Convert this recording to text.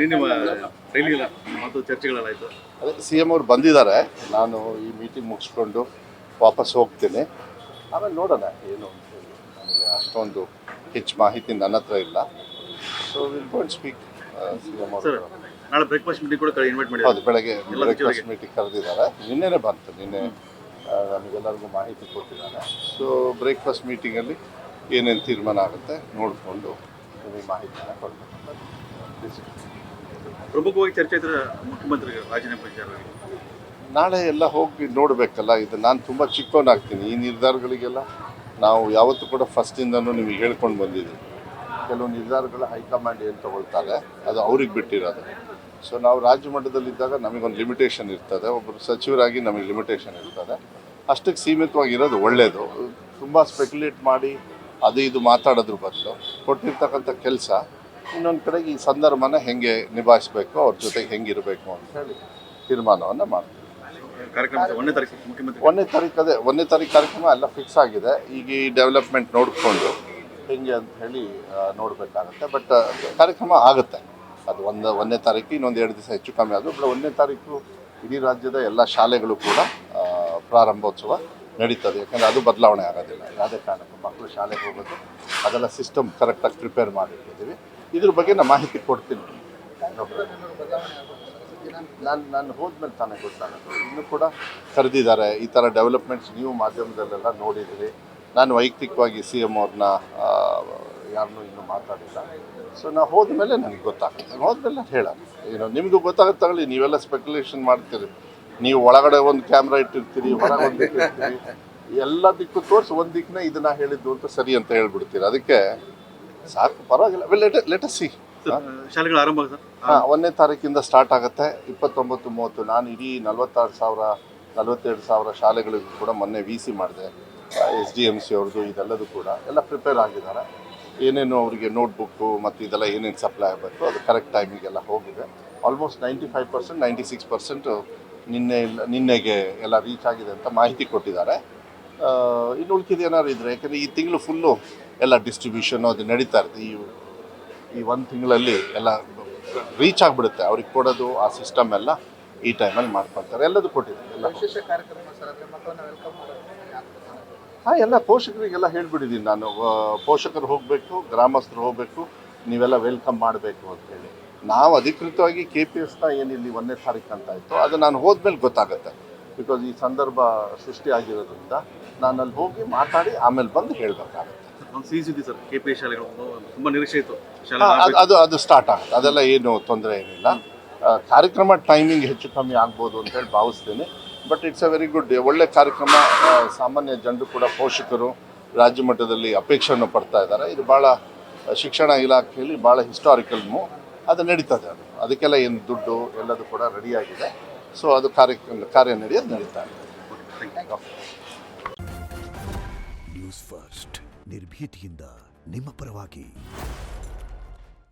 ನಿನ್ನೆ ಡೈಲಿ ಮತ್ತು ಚರ್ಚೆಗಳಾಯಿತು. ಅದೇ ಸಿ ಎಮ್ ಅವ್ರು ಬಂದಿದ್ದಾರೆ. ನಾನು ಈ ಮೀಟಿಂಗ್ ಮುಗಿಸ್ಕೊಂಡು ವಾಪಸ್ ಹೋಗ್ತೀನಿ. ಆಮೇಲೆ ನೋಡೋಣ ಏನು ಅಂತ ಹೇಳಿ. ನನಗೆ ಅಷ್ಟೊಂದು ಹೆಚ್ಚು ಮಾಹಿತಿ ನನ್ನ ಹತ್ರ ಇಲ್ಲ. So will go and speak C M ಅವರು. ನಾಳೆ ಬ್ರೇಕ್ಫಾಸ್ಟ್ ಮೀಟಿಂಗ್ ಕೂಡ ಇನ್ವೈಟ್ ಮಾಡಿದ್ದಾರೆ. ಹೌದು, ಬೆಳಗ್ಗೆ ಬ್ರೇಕ್ಫಾಸ್ಟ್ ಮೀಟಿಂಗ್ ಕರೆದಿದ್ದಾರೆ. ನಿನ್ನೆನೇ ಬಂತು. ನಿನ್ನೆ ನಮಗೆಲ್ಲರಿಗೂ ಮಾಹಿತಿ ಕೊಟ್ಟಿದ್ದಾರೆ. ಸೊ ಬ್ರೇಕ್ಫಾಸ್ಟ್ ಮೀಟಿಂಗಲ್ಲಿ ಏನೇನು ತೀರ್ಮಾನ ಆಗುತ್ತೆ ನೋಡಿಕೊಂಡು ನಿಮಗೆ ಮಾಹಿತಿನ ಕೊಡ್ಬೇಕು. ಪ್ರಮುಖವಾಗಿ ಚರ್ಚೆ ಇದ್ರೆ ಮುಖ್ಯಮಂತ್ರಿ ರಾಜೀನಾಮೆ ವಿಚಾರವಾಗಿ ನಾಳೆ ಎಲ್ಲ ಹೋಗಿ ನೋಡಬೇಕಲ್ಲ. ಇದು ನಾನು ತುಂಬ ಚಿಕ್ಕವನಾಗ್ತೀನಿ. ಈ ನಿರ್ಧಾರಗಳಿಗೆಲ್ಲ ನಾವು ಯಾವತ್ತೂ ಕೂಡ ಫಸ್ಟಿಂದನೂ ನಿಮಗೆ ಹೇಳ್ಕೊಂಡು ಬಂದಿದ್ದೀವಿ. ಕೆಲವು ನಿರ್ಧಾರಗಳು ಹೈಕಮಾಂಡ್ ಏನು ತಗೊಳ್ತಾರೆ ಅದು ಅವ್ರಿಗೆ ಬಿಟ್ಟಿರೋದು. ಸೊ ನಾವು ರಾಜ್ಯ ಮಟ್ಟದಲ್ಲಿದ್ದಾಗ ನಮಗೊಂದು ಲಿಮಿಟೇಷನ್ ಇರ್ತದೆ. ಒಬ್ಬರು ಸಚಿವರಾಗಿ ನಮಗೆ ಲಿಮಿಟೇಷನ್ ಇರ್ತದೆ. ಅಷ್ಟಕ್ಕೆ ಸೀಮಿತವಾಗಿರೋದು ಒಳ್ಳೆಯದು. ತುಂಬ ಸ್ಪೆಕ್ಯುಲೇಟ್ ಮಾಡಿ ಅದು ಇದು ಮಾತಾಡೋದ್ರ ಬದಲು ಕೊಟ್ಟಿರ್ತಕ್ಕಂಥ ಕೆಲಸ ಇನ್ನೊಂದು ಕಡೆಗೆ ಈ ಸಂದರ್ಭನ ಹೆಂಗೆ ನಿಭಾಯಿಸಬೇಕು, ಅವ್ರ ಜೊತೆಗೆ ಹೆಂಗಿರಬೇಕು ಅಂತ ಹೇಳಿ ತೀರ್ಮಾನವನ್ನು ಮಾಡ್ತೀವಿ. ಕಾರ್ಯಕ್ರಮ 1ನೇ ತಾರೀಕು ಮುಖ್ಯಮಂತ್ರಿ 1ನೇ ತಾರೀಕು ಅದೇ 1ನೇ ತಾರೀಕು ಕಾರ್ಯಕ್ರಮ ಎಲ್ಲ ಫಿಕ್ಸ್ ಆಗಿದೆ. ಈಗ ಈ ಡೆವಲಪ್ಮೆಂಟ್ ನೋಡಿಕೊಂಡು ಹೆಂಗೆ ಅಂತ ಹೇಳಿ ನೋಡಬೇಕಾಗತ್ತೆ. ಬಟ್ ಕಾರ್ಯಕ್ರಮ ಆಗುತ್ತೆ. ಅದು 1ನೇ ತಾರೀಕು ಇನ್ನೊಂದು 2 ದಿವಸ ಹೆಚ್ಚು ಕಮ್ಮಿ ಆದರೂ 1ನೇ ತಾರೀಕು ಇಡೀ ರಾಜ್ಯದ ಎಲ್ಲ ಶಾಲೆಗಳು ಕೂಡ ಪ್ರಾರಂಭೋತ್ಸವ ನಡೀತದೆ. ಯಾಕಂದರೆ ಅದು ಬದಲಾವಣೆ ಆಗೋದಿಲ್ಲ. ಯಾವುದೇ ಕಾರಣಕ್ಕೂ ಮಕ್ಕಳು ಶಾಲೆಗೆ ಹೋಗೋದು ಅದೆಲ್ಲ ಸಿಸ್ಟಮ್ ಕರೆಕ್ಟಾಗಿ ಪ್ರಿಪೇರ್ ಮಾಡಿಟ್ಟಿದ್ದೀವಿ. ಇದ್ರ ಬಗ್ಗೆ ನಾನು ಮಾಹಿತಿ ಕೊಡ್ತೀನಿ. ನಾನು ಹೋದ್ಮೇಲೆ ತಾನೇ ಗೊತ್ತಾಗೋದು. ಇನ್ನೂ ಕೂಡ ಕರೆದಿದ್ದಾರೆ. ಈ ಥರ ಡೆವಲಪ್ಮೆಂಟ್ಸ್ ನೀವು ಮಾಧ್ಯಮದಲ್ಲೆಲ್ಲ ನೋಡಿದ್ದೀರಿ. ನಾನು ವೈಯಕ್ತಿಕವಾಗಿ ಸಿ ಎಮ್ ಅವ್ರನ್ನ ಯಾರನ್ನೂ ಇನ್ನೂ ಮಾತಾಡಿಲ್ಲ. ಸೊ ನಾವು ಹೋದ್ಮೇಲೆ ನನಗೆ ಗೊತ್ತಾಗುತ್ತೆ. ಹೋದ್ಮೇಲೆ ಹೇಳೋಣ. ಏನು ನಿಮಗೂ ಗೊತ್ತಾಗುತ್ತೆ ತಗೊಳ್ಳಿ. ನೀವೆಲ್ಲ ಸ್ಪೆಕ್ಯುಲೇಷನ್ ಮಾಡ್ತೀರಿ. ನೀವು ಒಳಗಡೆ ಒಂದು ಕ್ಯಾಮ್ರಾ ಇಟ್ಟಿರ್ತೀರಿ, ಹೊರಗೆ ಒಂದು ಇಟ್ಟಿರ್ತೀರಿ. ಎಲ್ಲ ದಿಕ್ಕು ತೋರಿಸಿ ಒಂದು ದಿಕ್ಕನ್ನ ಇದನ್ನ ಹೇಳಿದ್ದು ಅಂತ ಸರಿ ಅಂತ ಹೇಳ್ಬಿಡ್ತೀರಿ. ಅದಕ್ಕೆ ಸಾಕು, ಪರವಾಗಿಲ್ಲ. Let us see. ಶಾಲೆಗಳು ಆರಂಭ ಆಗುತ್ತೆ. 1ನೇ ತಾರೀಕಿಂದ ಸ್ಟಾರ್ಟ್ ಆಗುತ್ತೆ. 29-30 ನಾನು ಇಡೀ 42,000 ಶಾಲೆಗಳಿಗೂ ಕೂಡ ಮೊನ್ನೆ VC ಮಾಡಿದೆ. SDMC ಅವ್ರದ್ದು ಇದೆಲ್ಲದೂ ಕೂಡ ಎಲ್ಲ ಪ್ರಿಪೇರ್ ಆಗಿದ್ದಾರೆ. ಏನೇನು ಅವರಿಗೆ ನೋಟ್ಬುಕ್ಕು ಮತ್ತು ಇದೆಲ್ಲ ಏನೇನು ಸಪ್ಲೈ ಆಗಬೇಕು ಅದು ಕರೆಕ್ಟ್ ಟೈಮಿಗೆಲ್ಲ ಹೋಗಿದೆ. ಆಲ್ಮೋಸ್ಟ್ 95%, 96% ನಿನ್ನೆಗೆ ಎಲ್ಲ ರೀಚ್ ಆಗಿದೆ ಅಂತ ಮಾಹಿತಿ ಕೊಟ್ಟಿದ್ದಾರೆ. ಇನ್ನು ಉಳ್ಕಿದ್ದು ಏನಾದ್ರು ಇದ್ದರೆ, ಯಾಕೆಂದರೆ ಈ ತಿಂಗಳು ಫುಲ್ಲು ಎಲ್ಲ ಡಿಸ್ಟ್ರಿಬ್ಯೂಷನ್ನು ಅದು ನಡೀತಾ ಇರುತ್ತೆ. ಈ 1 ತಿಂಗಳಲ್ಲಿ ಎಲ್ಲ ರೀಚ್ ಆಗಿಬಿಡುತ್ತೆ. ಅವ್ರಿಗೆ ಕೊಡೋದು ಆ ಸಿಸ್ಟಮ್ ಎಲ್ಲ ಈ ಟೈಮಲ್ಲಿ ಮಾಡ್ಕೊಳ್ತಾರೆ. ಎಲ್ಲದೂ ಕೊಟ್ಟಿದ್ದಾರೆ. ಎಲ್ಲ ವಿಶೇಷ ಕಾರ್ಯಕ್ರಮ ಸರ್, ಅಂದರೆ ಮಕ್ಕಳನ್ನ ವೆಲ್ಕಮ್ ಮಾಡೋದು. ಎಲ್ಲ ಪೋಷಕರಿಗೆಲ್ಲ ಹೇಳ್ಬಿಟ್ಟಿದ್ದೀನಿ ನಾನು. ಪೋಷಕರು ಹೋಗಬೇಕು, ಗ್ರಾಮಸ್ಥರು ಹೋಗಬೇಕು, ನೀವೆಲ್ಲ ವೆಲ್ಕಮ್ ಮಾಡಬೇಕು ಅಂತೇಳಿ. ನಾವು ಅಧಿಕೃತವಾಗಿ KPSನ ಏನಿಲ್ಲಿ 1ನೇ ತಾರೀಕು ಅಂತ ಆಯಿತು ಅದು ನಾನು ಹೋದ್ಮೇಲೆ ಗೊತ್ತಾಗುತ್ತೆ. ಬಿಕಾಸ್ ಈ ಸಂದರ್ಭ ಸೃಷ್ಟಿ ಆಗಿರೋದ್ರಿಂದ ನಾನು ಅಲ್ಲಿ ಹೋಗಿ ಮಾತಾಡಿ ಆಮೇಲೆ ಬಂದು ಹೇಳಬೇಕಾಗುತ್ತೆ. ಒಂದು ಸಿಹಿ ಸುದ್ದಿ ಸರ್, KPS ಶಾಲೆಗಳು ತುಂಬ ನಿರೀಕ್ಷೆ ಇತ್ತು. ಅದು ಸ್ಟಾರ್ಟ್ ಆಗುತ್ತೆ. ಅದೆಲ್ಲ ಏನು ತೊಂದರೆ ಏನಿಲ್ಲ. ಕಾರ್ಯಕ್ರಮ ಟೈಮಿಂಗ್ ಹೆಚ್ಚು ಕಮ್ಮಿ ಆಗ್ಬೋದು ಅಂತೇಳಿ ಭಾವಿಸ್ತೀನಿ. But it's a very good, ಒಳ್ಳೆ ಕಾರ್ಯಕ್ರಮ. ಸಾಮಾನ್ಯ ಜನರು ಕೂಡ ಪೋಷಕರು ರಾಜ್ಯ ಮಟ್ಟದಲ್ಲಿ ಅಪೇಕ್ಷೆಯನ್ನು ಪಡ್ತಾ ಇದ್ದಾರೆ. ಇದು ಭಾಳ ಶಿಕ್ಷಣ ಇಲಾಖೆಯಲ್ಲಿ ಭಾಳ ಹಿಸ್ಟಾರಿಕಲ್ ಅದು ನಡೀತದೆ. ಅದಕ್ಕೆಲ್ಲ ಏನು ದುಡ್ಡು ಎಲ್ಲದೂ ಕೂಡ ರೆಡಿಯಾಗಿದೆ. ಸೊ ಅದು ಕಾರ್ಯ ನಡೆಯೋದು ನಡೀತಾ ಇದೆ. ನ್ಯೂಸ್ ಫಸ್ಟ್ ನಿರ್ಭೀತಿಯಿಂದ ನಿಮ್ಮ ಪರವಾಗಿ.